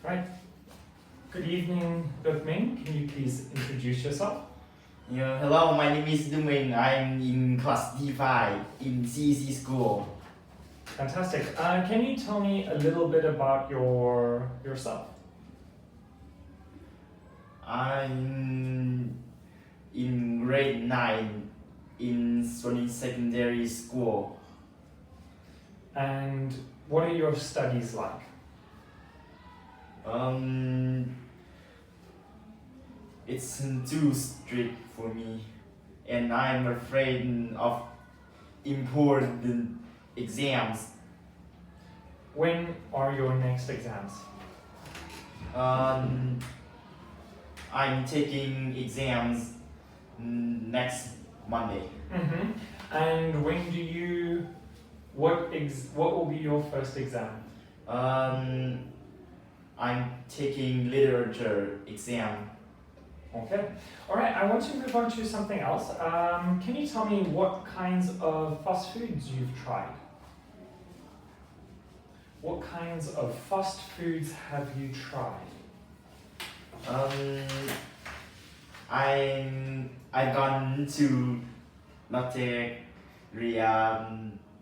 Right. Good evening, both Minh. Can you please introduce yourself? Yeah, hello, my name is Minh. I'm in class D5 in CEC school. Fantastic. Can you tell me a little bit about yourself? I'm in grade 9 in Sony Secondary School. And what are your studies like? It's too strict for me, and I'm afraid of important exams. When are your next exams? I'm taking exams next Monday. And when do you, what will be your first exam? I'm taking literature exam. Okay. All right, I want to move on to something else. Can you tell me what kinds of fast foods you've tried? What kinds of fast foods have you tried? I've gone to Lotte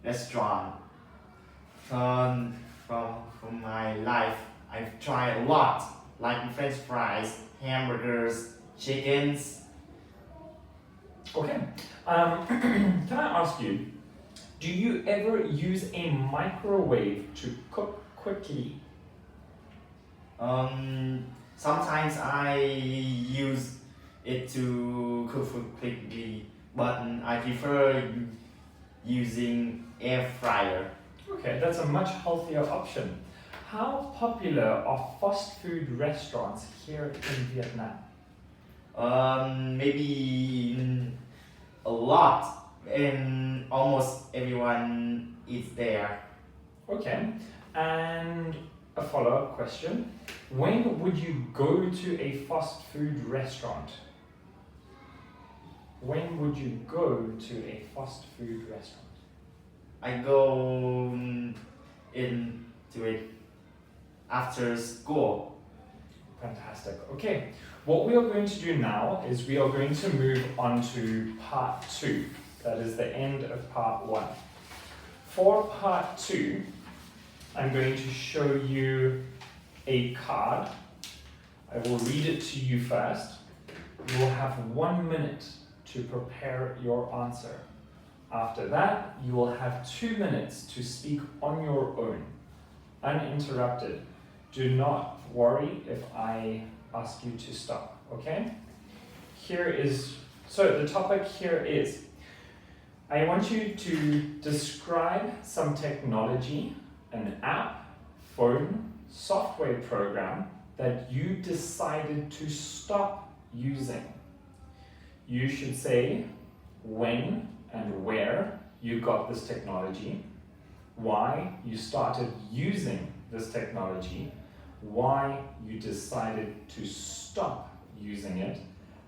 restaurant. From my life, I've tried a lot, like French fries, hamburgers, chickens. Okay. Can I ask you, do you ever use a microwave to cook quickly? Sometimes I use it to cook food quickly, but I prefer using air fryer. Okay, that's a much healthier option. How popular are fast food restaurants here in Vietnam? Maybe a lot, and almost everyone is there. Okay, and a follow-up question. When would you go to a fast food restaurant? When would you go to a fast food restaurant? I go into it after school. Fantastic. Okay, what we are going to do now is we are going to move on to part 2. That is the end of part 1. For part 2, I'm going to show you a card. I will read it to you first. You will have 1 minute to prepare your answer. After that, you will have 2 minutes to speak on your own, uninterrupted. Do not worry if I ask you to stop, okay? So the topic here is, I want you to describe some technology, an app, phone, software program that you decided to stop using. You should say when and where you got this technology, why you started using this technology, why you decided to stop using it,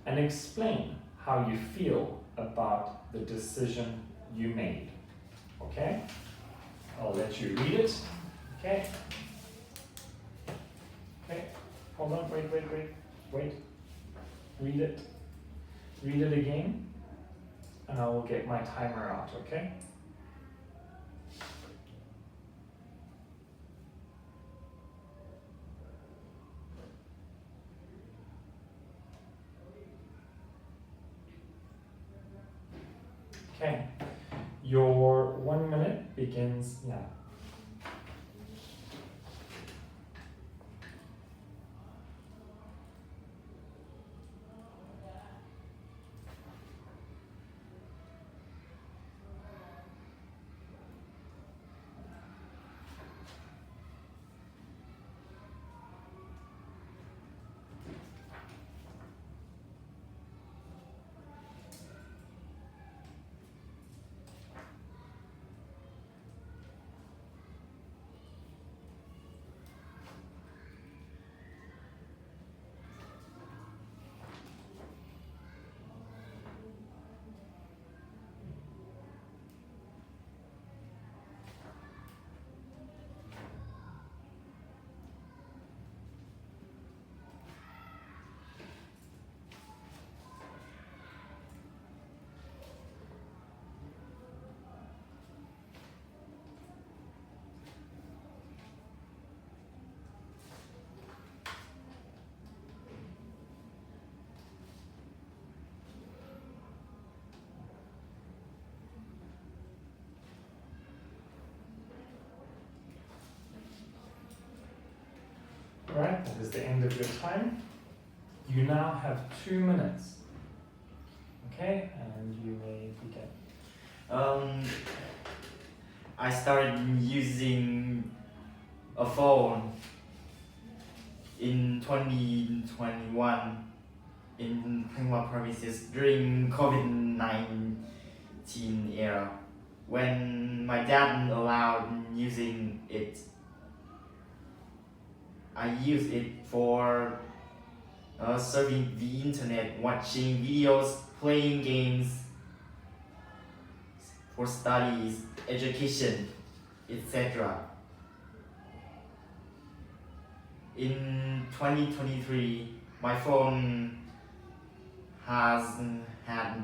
and explain how you feel about the decision you made. Okay? I'll let you read it. Okay? Okay, hold on, wait. Read it. Read it again, and I will get my timer out, okay? Okay, your 1 minute begins now. Alright, that is the end of your time. You now have 2 minutes. Okay, and you may begin. I started using a phone in 2021 in Pengwa provinces during COVID-19 era when my dad allowed using it. I use it for surfing the internet, watching videos, playing games, for studies, education, etc. In 2023, my phone has had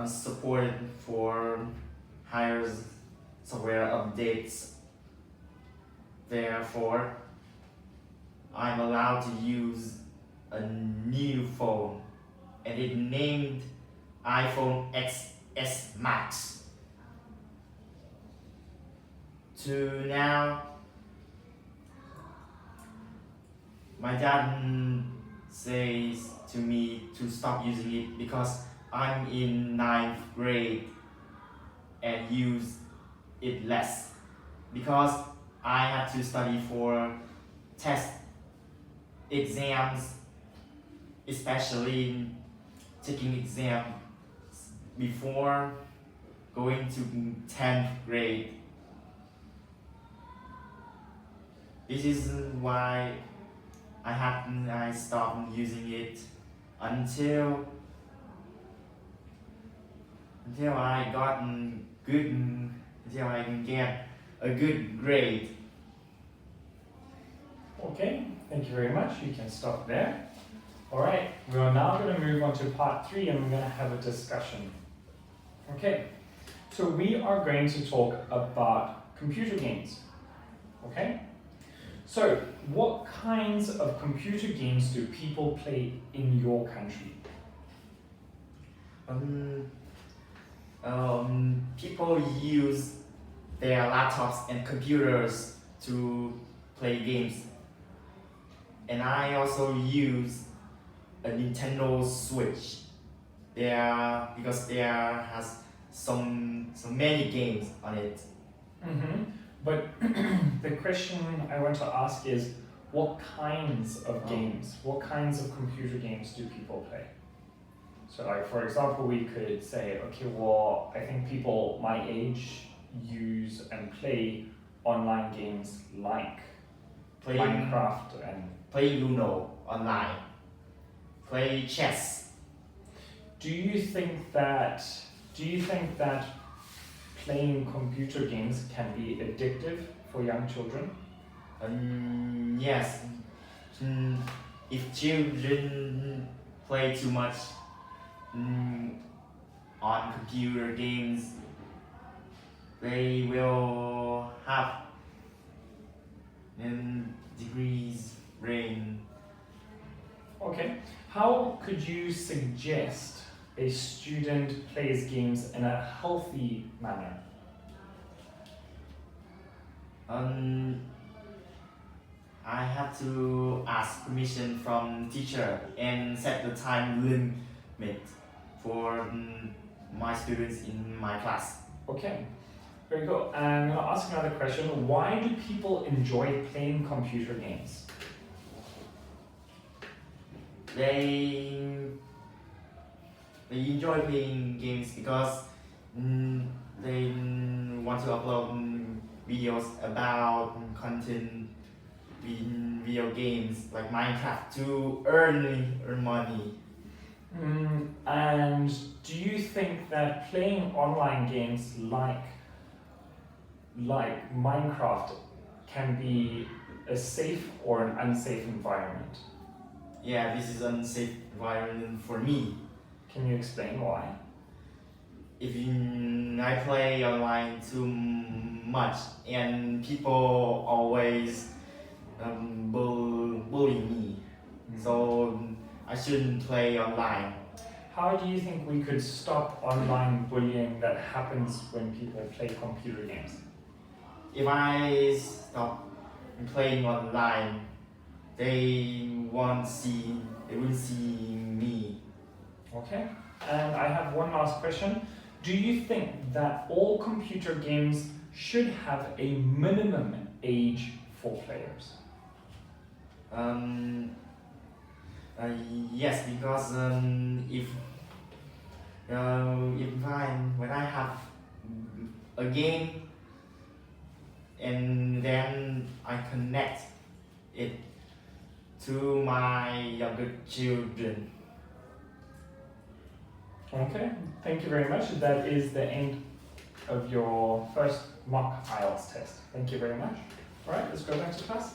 support for higher software updates. Therefore, I'm allowed to use a new phone, and it named iPhone XS Max. To now, my dad says to me to stop using it because I'm in 9th grade and use it less because I had to study for test exams, especially taking exams before going to 10th grade. This is why I stopped using it until I got until I can get a good grade. Okay, thank you very much. You can stop there. Alright, we are now going to move on to part 3 and we're going to have a discussion. Okay, so we are going to talk about computer games. Okay? So, what kinds of computer games do people play in your country? People use their laptops and computers to play games, and I also use a Nintendo Switch. Because there has so many games on it. But the question I want to ask is, what kinds of games, what kinds of computer games do people play? So like, for example, we could say, okay, well, I think people my age use and play online games like Minecraft and play Uno online, play chess. Do you think that playing computer games can be addictive for young children? Yes. If children play too much on computer games, they will have degrees brain. Okay. How could you suggest a student plays games in a healthy manner? I have to ask permission from teacher and set the time limit for my students in my class. Okay, very good. And I'm going to ask another question. Why do people enjoy playing computer games? They enjoy playing games because they want to upload videos about content in video games like Minecraft to earn money. And do you think that playing online games like Minecraft can be a safe or an unsafe environment? Yeah, this is an unsafe environment for me. Can you explain why? If I play online too much and people always bully me, so I shouldn't play online. How do you think we could stop online bullying that happens when people play computer games? If I stop playing online, they won't see me. Okay. And I have one last question. Do you think that all computer games should have a minimum age for players? Um, yes, because if when I have a game and then I connect it to my younger children. Okay, thank you very much. That is the end of your first mock IELTS test. Thank you very much. All right, let's go back to class.